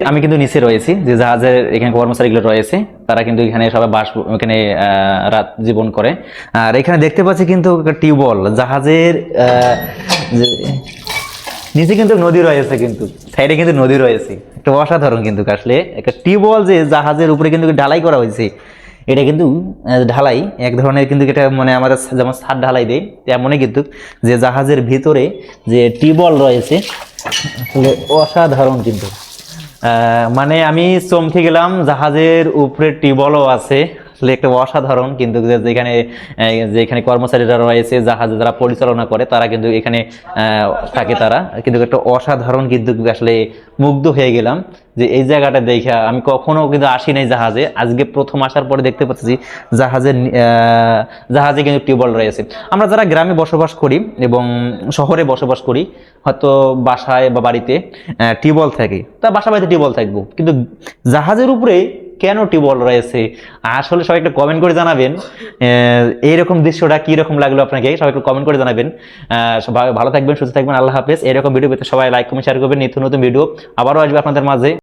আমি কিন্তু নিচে রয়েছি, যে জাহাজের এখানে কর্মচারীগুলো রয়েছে তারা কিন্তু এখানে সবাই এখানে রাত জীবন করে। আর এখানে দেখতে পাচ্ছি কিন্তু টিউবওয়েল, জাহাজের নিচে কিন্তু নদী রয়েছে, কিন্তু সাইডে কিন্তু নদী রয়েছে, একটা অসাধারণ কিন্তু আসলে একটা টিউবওয়েল যে জাহাজের উপরে কিন্তু ঢালাই করা হয়েছে। এটা কিন্তু ঢালাই এক ধরনের, কিন্তু এটা মানে আমাদের যেমন ছাদ ঢালাই দেয় তেমনই কিন্তু যে জাহাজের ভিতরে যে টিউবওয়েল রয়েছে আসলে অসাধারণ কিন্তু। মানে আমি চমকে গেলাম, জাহাজের উপরে টিউবওয়েলও আছে, আসলে একটা অসাধারণ কিন্তু। যেখানে কর্মচারীরা রয়েছে জাহাজে যারা পরিচালনা করে তারা কিন্তু এখানে থাকে, তারা কিন্তু একটা অসাধারণ কিন্তু আসলে মুগ্ধ হয়ে গেলাম যে এই জায়গাটা দেখে। আমি কখনো কিন্তু আসি নাই জাহাজে, আজকে প্রথম আসার পরে দেখতে পাচ্ছি জাহাজে কিন্তু টিউবওয়েল রয়েছে। আমরা যারা গ্রামে বসবাস করি এবং শহরে বসবাস করি, হয়তো বাসায় বা বাড়িতে টিউবওয়েল থাকে, তা বাসা বাড়িতে টিউবওয়েল থাকবো, কিন্তু জাহাজের উপরে কেন টিউবওয়েল রয়েছে? আসলে সবাই একটু কমেন্ট করে জানাবেন এইরকম দৃশ্যটা কি রকম লাগলো আপনাকে, সবাই একটু কমেন্ট করে জানাবেন। সবাই ভালো থাকবেন, সুস্থ থাকবেন, আল্লাহ হাফেজ। এরকম ভিডিও পেতে সবাই লাইক কমেন্ট শেয়ার করবেন। নিত্য নতুন ভিডিও আবারও আসবে আপনাদের মাঝে।